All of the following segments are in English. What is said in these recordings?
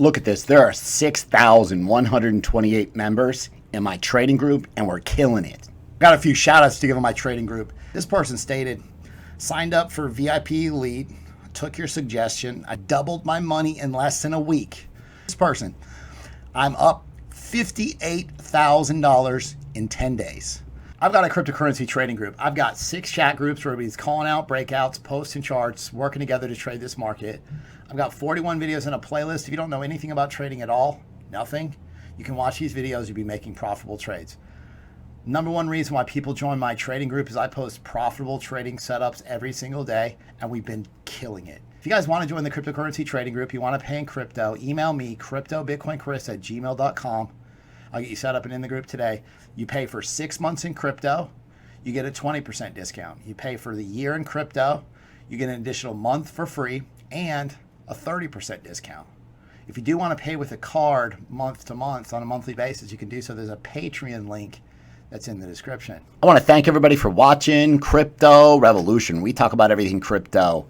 Look at this. There are 6,128 members in my trading group, and we're killing it. Got a few shout outs to give on my trading group. This person stated, signed up for VIP Elite, took your suggestion. I doubled my money in less than a week. This person, I'm up $58,000 in 10 days. I've got a cryptocurrency trading group. I've got 6 chat groups where everybody's calling out breakouts, posting charts, working together to trade this market. I've got 41 videos in a playlist. If you don't know anything about trading at all, nothing, you can watch these videos. You'll be making profitable trades. Number one reason why people join my trading group is I post profitable trading setups every single day, and we've been killing it. If you guys want to join the cryptocurrency trading group, you want to pay in crypto, email me, cryptobitcoinchris@gmail.com. I'll get you set up and in the group today. You pay for 6 months in crypto, you get a 20% discount. You pay for the year in crypto, you get an additional month for free and a 30% discount. If you do want to pay with a card month to month on a monthly basis, you can do so. There's a Patreon link that's in the description. I want to thank everybody for watching Crypto Revolution. We talk about everything crypto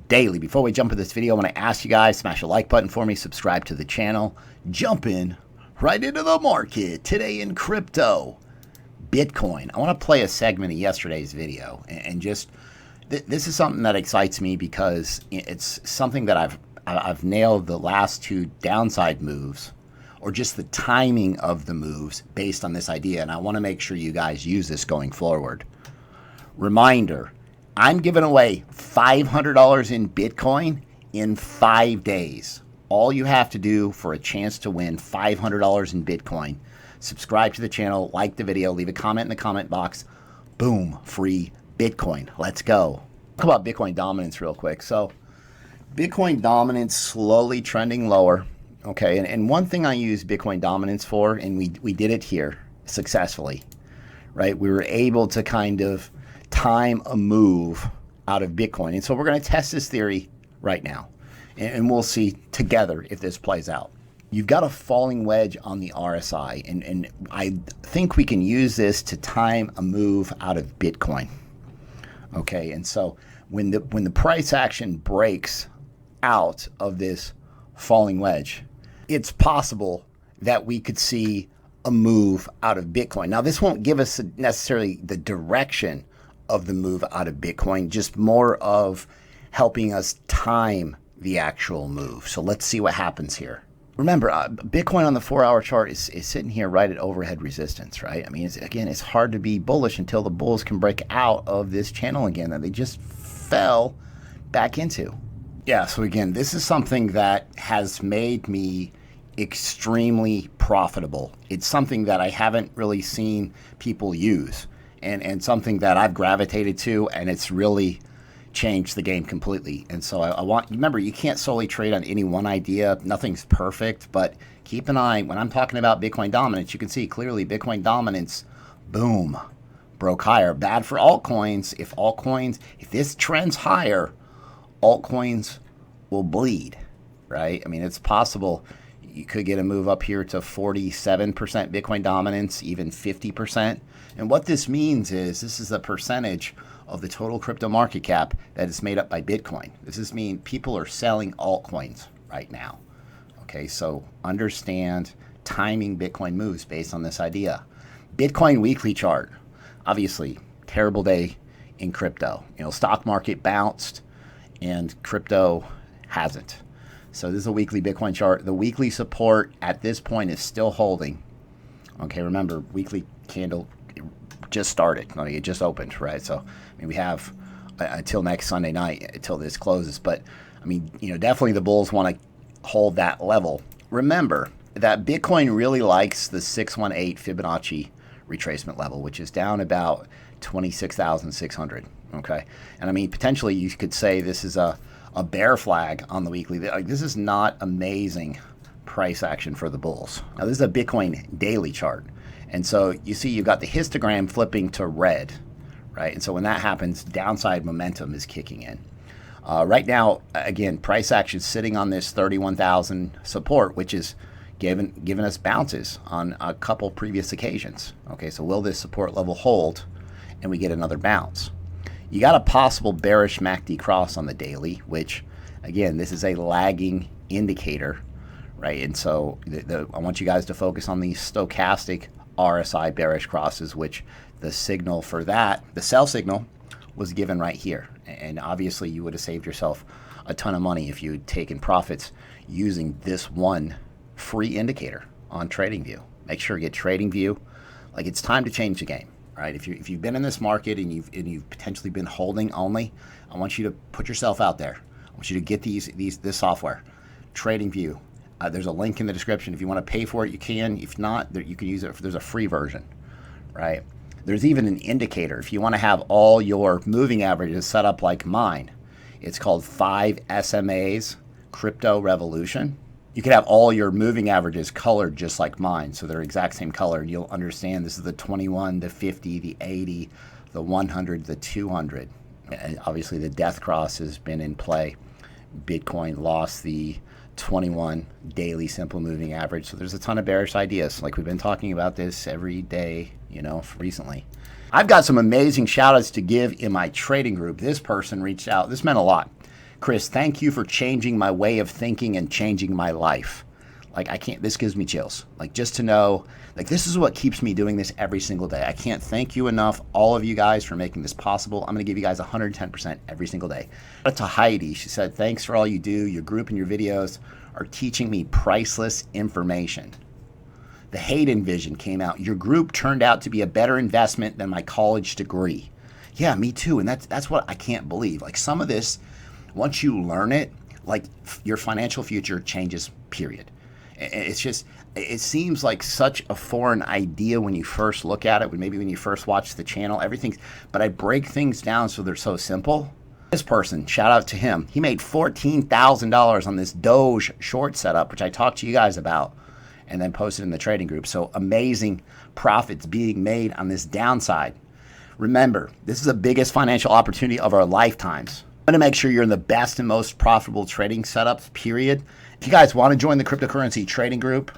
daily. Before we jump into this video, I want to ask you guys, smash a like button for me, subscribe to the channel, jump in right into the market. Today in crypto, Bitcoin. I want to play a segment of yesterday's video and just, this is something that excites me because it's something that I've nailed the last 2 downside moves, or just the timing of the moves based on this idea. And I want to make sure you guys use this going forward. Reminder, I'm giving away $500 in Bitcoin in 5 days. All you have to do for a chance to win $500 in Bitcoin, subscribe to the channel, like the video, leave a comment in the comment box. Boom, free Bitcoin. Let's go. Talk about Bitcoin dominance real quick. So Bitcoin dominance slowly trending lower. Okay, and one thing I use Bitcoin dominance for, and we did it here successfully, right? We were able to kind of time a move out of Bitcoin. And so we're going to test this theory right now. And we'll see together if this plays out. You've got a falling wedge on the RSI, and I think we can use this to time a move out of Bitcoin. Okay, and so when the price action breaks out of this falling wedge, it's possible that we could see a move out of Bitcoin. Now, this won't give us necessarily the direction of the move out of Bitcoin, just more of helping us time the actual move. So let's see what happens here. Remember, Bitcoin on the 4-hour chart is sitting here right at overhead resistance, right? I mean, it's hard to be bullish until the bulls can break out of this channel again that they just fell back into. Yeah, so again, this is something that has made me extremely profitable. It's something that I haven't really seen people use, and something that I've gravitated to, and it's really changed the game completely. And so I want, remember, you can't solely trade on any one idea. Nothing's perfect, but keep an eye. When I'm talking about Bitcoin dominance, you can see clearly Bitcoin dominance, boom, broke higher. Bad for altcoins. If this trends higher, altcoins will bleed, right? I mean, it's possible you could get a move up here to 47% Bitcoin dominance, even 50%. And what this means is this is a percentage of the total crypto market cap that is made up by Bitcoin. This is mean people are selling altcoins right now. Okay, so understand timing Bitcoin moves based on this idea. Bitcoin weekly chart, obviously terrible day in crypto. You know, stock market bounced and crypto hasn't. So this is a weekly Bitcoin chart. The weekly support at this point is still holding. Okay, remember, weekly candle just started. I mean, it just opened, right? So, I mean, we have until next Sunday night until this closes. But, I mean, you know, definitely the bulls want to hold that level. Remember that Bitcoin really likes the 618 Fibonacci retracement level, which is down about 26,600. Okay, and I mean, potentially you could say this is a bear flag on the weekly. Like, this is not amazing price action for the bulls. Now, this is a Bitcoin daily chart. And so you see you've got the histogram flipping to red, right? And so when that happens, downside momentum is kicking in. Right now, again, price action is sitting on this 31,000 support, which is given us bounces on a couple previous occasions. Okay, so will this support level hold and we get another bounce? You got a possible bearish MACD cross on the daily, which, again, this is a lagging indicator, right? And so I want you guys to focus on these stochastic RSI bearish crosses, which the signal for that, the sell signal, was given right here. And obviously you would have saved yourself a ton of money if you had taken profits using this one free indicator on Tradingview. Make sure you get Tradingview. Like, it's time to change the game, right? If you've been in this market and you've potentially been holding only, I want you to put yourself out there. I want you to get this software, Tradingview. There's a link in the description. If you want to pay for it, you can. If not, you can use it. There's a free version, right? There's even an indicator. If you want to have all your moving averages set up like mine, it's called 5 SMAs Crypto Revolution. You could have all your moving averages colored just like mine, so they're exact same color, and you'll understand this is the 21, the 50, the 80, the 100, the 200. And obviously the death cross has been in play. Bitcoin lost the 21 daily simple moving average. So there's a ton of bearish ideas. Like, we've been talking about this every day, recently. I've got some amazing shout outs to give in my trading group. This person reached out. This meant a lot. Chris, thank you for changing my way of thinking and changing my life. Like, this gives me chills. Like, just to know, like, this is what keeps me doing this every single day. I can't thank you enough, all of you guys, for making this possible. I'm going to give you guys 110% every single day. To Heidi, she said, thanks for all you do. Your group and your videos are teaching me priceless information. The Hayden Vision came out. Your group turned out to be a better investment than my college degree. Yeah, me too. And that's what I can't believe. Like, some of this, once you learn it, like, your financial future changes, period. It's just, it seems like such a foreign idea when you first look at it, maybe when you first watch the channel, everything, but I break things down so they're so simple. This person, shout out to him, he made $14,000 on this Doge short setup, which I talked to you guys about and then posted in the trading group. So amazing profits being made on this downside. Remember, this is the biggest financial opportunity of our lifetimes. I'm going to make sure you're in the best and most profitable trading setups, period. If you guys want to join the cryptocurrency trading group,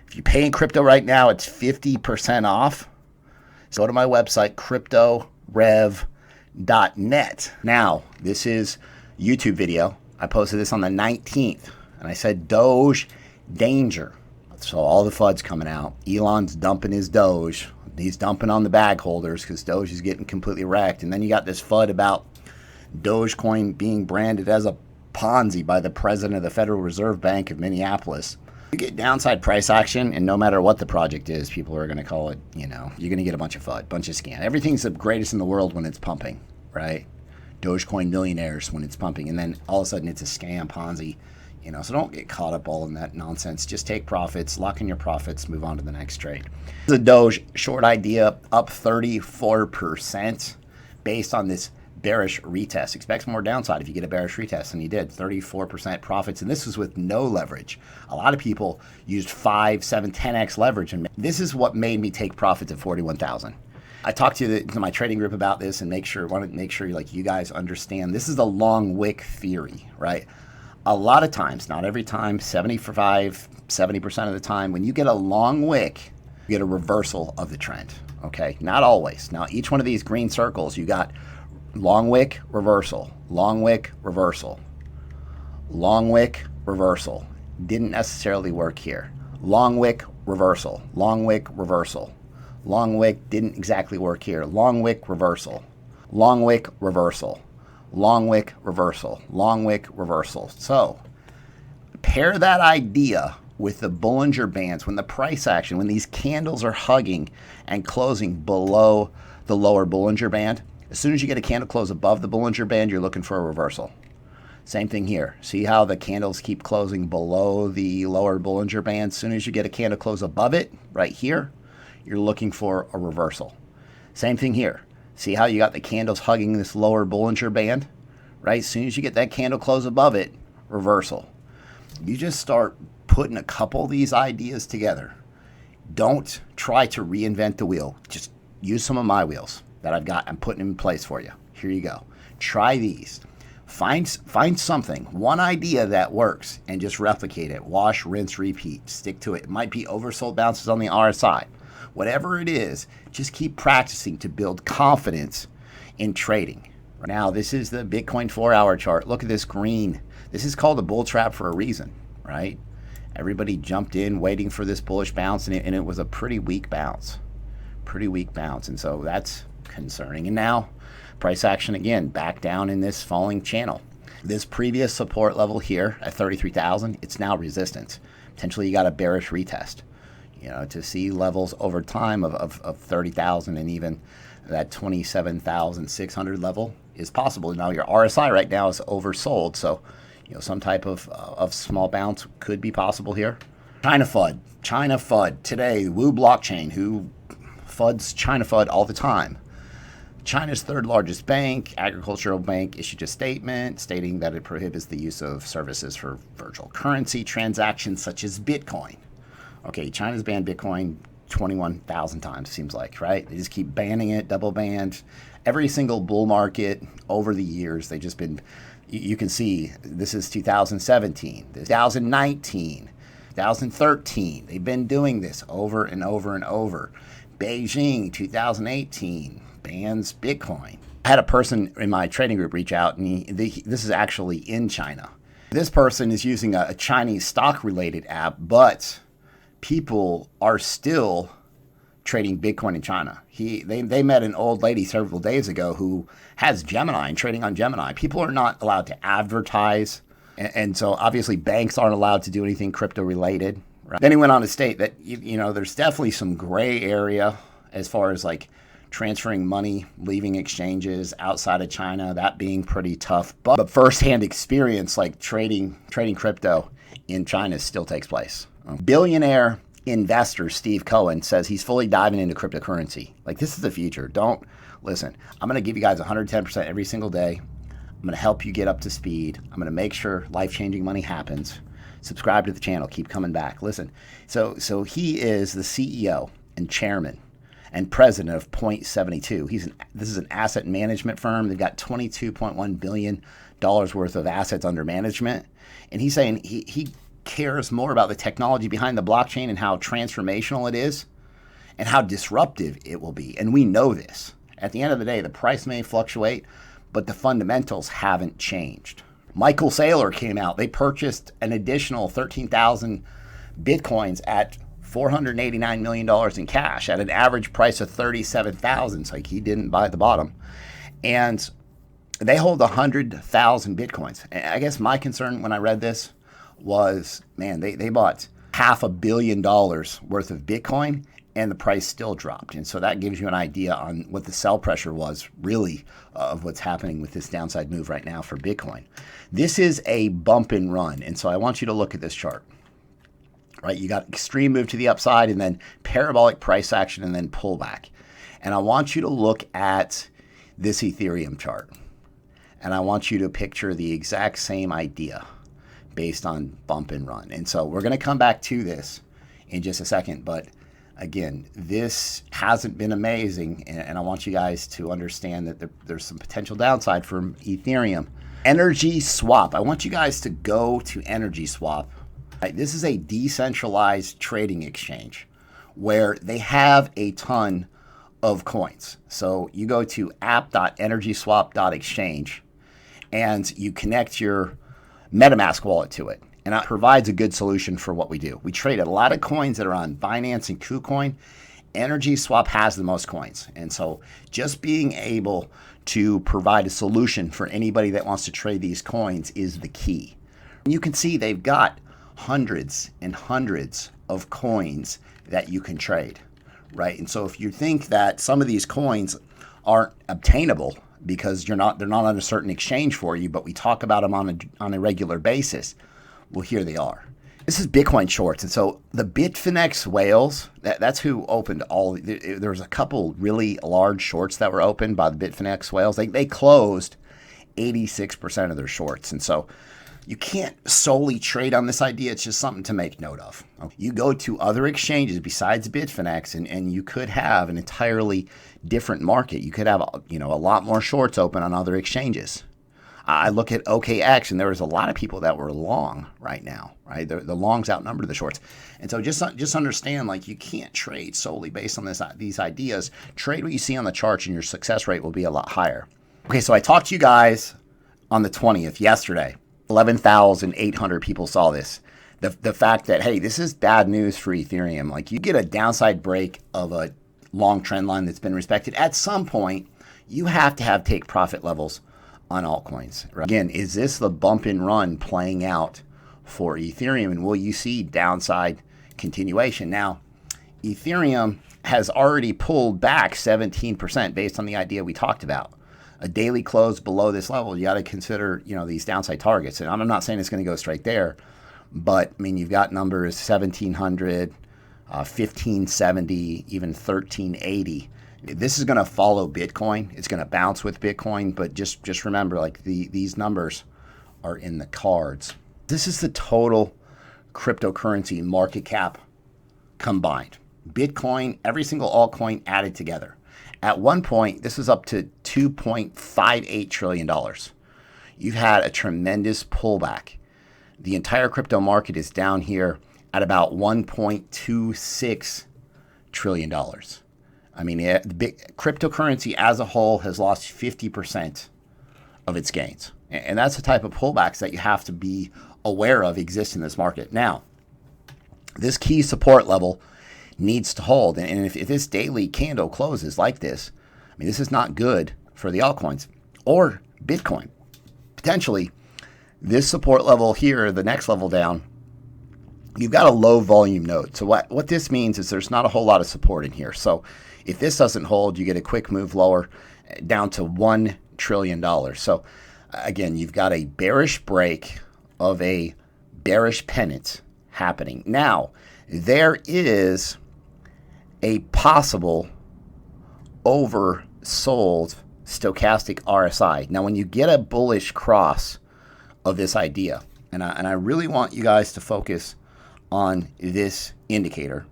if you pay in crypto right now, it's 50% off. So go to my website, cryptorev.net. Now, this is YouTube video. I posted this on the 19th, and I said Doge danger. So all the FUD's coming out. Elon's dumping his Doge. He's dumping on the bag holders because Doge is getting completely wrecked. And then you got this FUD about Dogecoin being branded as a Ponzi by the president of the Federal Reserve Bank of Minneapolis. You get downside price action, and no matter what the project is, people are going to call it, you're going to get a bunch of FUD, bunch of scam. Everything's the greatest in the world when it's pumping, right? Dogecoin millionaires when it's pumping, and then all of a sudden it's a scam, Ponzi, so don't get caught up all in that nonsense. Just take profits, lock in your profits, move on to the next trade. The Doge short idea up 34% based on this bearish retest. Expects more downside if you get a bearish retest, and you did 34% profits, and this was with no leverage. A lot of people used 5, 7, 10x leverage, and this is what made me take profits at 41,000. I talked to my trading group about this and want to make sure like you guys understand this is the long wick theory, right? A lot of times, not every time, 70% of the time, when you get a long wick, you get a reversal of the trend, okay? Not always. Now, each one of these green circles, you got long wick, reversal, long wick, reversal, long wick, reversal. Didn't necessarily work here. Long wick, reversal, long wick, reversal. Long wick didn't exactly work here. Long wick, reversal, long wick, reversal, long wick, reversal, long wick, reversal. So pair that idea with the Bollinger Bands, when the price action, when these candles are hugging and closing below the lower Bollinger Band. As soon as you get a candle close above the Bollinger Band, you're looking for a reversal. Same thing here. See how the candles keep closing below the lower Bollinger Band? As soon as you get a candle close above it, right here, you're looking for a reversal. Same thing here. See how you got the candles hugging this lower Bollinger Band? Right? As soon as you get that candle close above it, reversal. You just start putting a couple of these ideas together. Don't try to reinvent the wheel. Just use some of my wheels that I've got. I'm putting them in place for you. Here you go. Try these. Find something, one idea that works, and just replicate it. Wash, rinse, repeat. Stick to it. It might be oversold bounces on the RSI. Whatever it is, just keep practicing to build confidence in trading. Now, this is the Bitcoin 4-hour chart. Look at this green. This is called a bull trap for a reason, right? Everybody jumped in waiting for this bullish bounce, and it was a pretty weak bounce. And so that's concerning. And now price action again back down in this falling channel. This previous support level here at 33,000, it's now resistance. Potentially you got a bearish retest, to see levels over time of 30,000, and even that 27,600 level is possible. Now your RSI right now is oversold, so some type of small bounce could be possible here. China FUD today. Wu Blockchain, who FUDs China FUD all the time. China's third largest bank, agricultural bank, issued a statement stating that it prohibits the use of services for virtual currency transactions such as Bitcoin. Okay, China's banned Bitcoin 21,000 times, seems like, right? They just keep banning it, double banned. Every single bull market over the years, they've just been, you can see, this is 2017, 2019, 2013. They've been doing this over and over and over. Beijing, 2018, bans Bitcoin. I had a person in my trading group reach out, and this is actually in China. This person is using a Chinese stock-related app, but people are still trading Bitcoin in China. They met an old lady several days ago who has Gemini and trading on Gemini. People are not allowed to advertise, and so obviously banks aren't allowed to do anything crypto-related. Right? Then he went on to state that there's definitely some gray area as far as like transferring money, leaving exchanges outside of China, that being pretty tough. But firsthand experience like trading crypto in China still takes place. Billionaire investor Steve Cohen says he's fully diving into cryptocurrency. Like, this is the future. Don't listen. I'm going to give you guys 110% every single day. I'm going to help you get up to speed. I'm going to make sure life-changing money happens. Subscribe to the channel. Keep coming back. Listen. So he is the CEO and chairman and president of Point72. This is an asset management firm. They've got $22.1 billion worth of assets under management. And he's saying he cares more about the technology behind the blockchain and how transformational it is and how disruptive it will be. And we know this. At the end of the day, the price may fluctuate, but the fundamentals haven't changed. Michael Saylor came out. They purchased an additional 13,000 Bitcoins at $489 million in cash at an average price of $37,000. So he didn't buy at the bottom. And they hold 100,000 Bitcoins. And I guess my concern when I read this was, man, they bought $500 million worth of Bitcoin and the price still dropped. And so that gives you an idea on what the sell pressure was really of what's happening with this downside move right now for Bitcoin. This is a bump and run. And so I want you to look at this chart. Right, you got extreme move to the upside and then parabolic price action and then pullback. And I want you to look at this Ethereum chart. And I want you to picture the exact same idea based on bump and run. And so we're going to come back to this in just a second. But again, this hasn't been amazing. And I want you guys to understand that there's some potential downside from Ethereum. Energy Swap. I want you guys to go to Energy Swap. This is a decentralized trading exchange where they have a ton of coins. So you go to app.energyswap.exchange and you connect your MetaMask wallet to it. And it provides a good solution for what we do. We trade a lot of coins that are on Binance and Kucoin. Energy Swap has the most coins. And so just being able to provide a solution for anybody that wants to trade these coins is the key. You can see they've got hundreds and hundreds of coins that you can trade, right? And so if you think that some of these coins aren't obtainable because they're not on a certain exchange for you, but we talk about them on a regular basis, well, here they are. This is Bitcoin shorts. And so the Bitfinex whales, that's who opened all. There was a couple really large shorts that were opened by the Bitfinex whales. They closed 86% of their shorts. And so you can't solely trade on this idea. It's just something to make note of. You go to other exchanges besides Bitfinex, and you could have an entirely different market. You could have a lot more shorts open on other exchanges. I look at OKX, and there was a lot of people that were long right now. Right, the longs outnumber the shorts, and so just understand, like, you can't trade solely based on these ideas. Trade what you see on the charts, and your success rate will be a lot higher. Okay, so I talked to you guys on the 20th yesterday. 11,800 people saw this. the fact that, hey, this is bad news for Ethereum. Like, you get a downside break of a long trend line that's been respected. At some point, you have to have take profit levels on altcoins. Right? Again, is this the bump and run playing out for Ethereum, and will you see downside continuation? Now, Ethereum has already pulled back 17% based on the idea we talked about. A daily close below this level, you got to consider, these downside targets. And I'm not saying it's going to go straight there, but I mean, you've got numbers 1700, 1570, even 1380. This is going to follow Bitcoin. It's going to bounce with Bitcoin, but just remember, like, these numbers are in the cards. This is the total cryptocurrency market cap combined. Bitcoin, every single altcoin added together. At one point, this was up to $2.58 trillion. You've had a tremendous pullback. The entire crypto market is down here at about $1.26 trillion. I mean, the cryptocurrency as a whole has lost 50% of its gains. And that's the type of pullbacks that you have to be aware of exist in this market. Now, this key support level needs to hold. And if this daily candle closes like this, I mean, this is not good for the altcoins or Bitcoin. Potentially, this support level here, the next level down, you've got a low volume node. So what this means is there's not a whole lot of support in here. So if this doesn't hold, you get a quick move lower down to $1 trillion. So again, you've got a bearish break of a bearish pennant happening. Now, there is a possible oversold stochastic RSI. Now, when you get a bullish cross of this idea, and I really want you guys to focus on this indicator,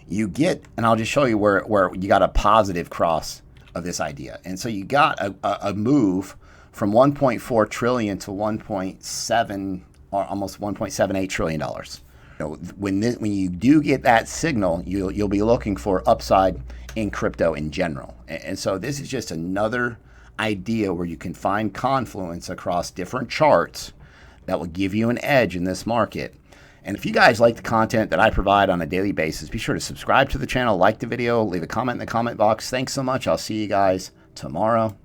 you get, and I'll just show you where you got a positive cross of this idea. And so you got a move from 1.4 trillion to 1.7 or almost 1.78 trillion dollars. When you do get that signal, you'll be looking for upside in crypto in general. And so this is just another idea where you can find confluence across different charts that will give you an edge in this market. And if you guys like the content that I provide on a daily basis, be sure to subscribe to the channel, like the video, leave a comment in the comment box. Thanks so much. I'll see you guys tomorrow.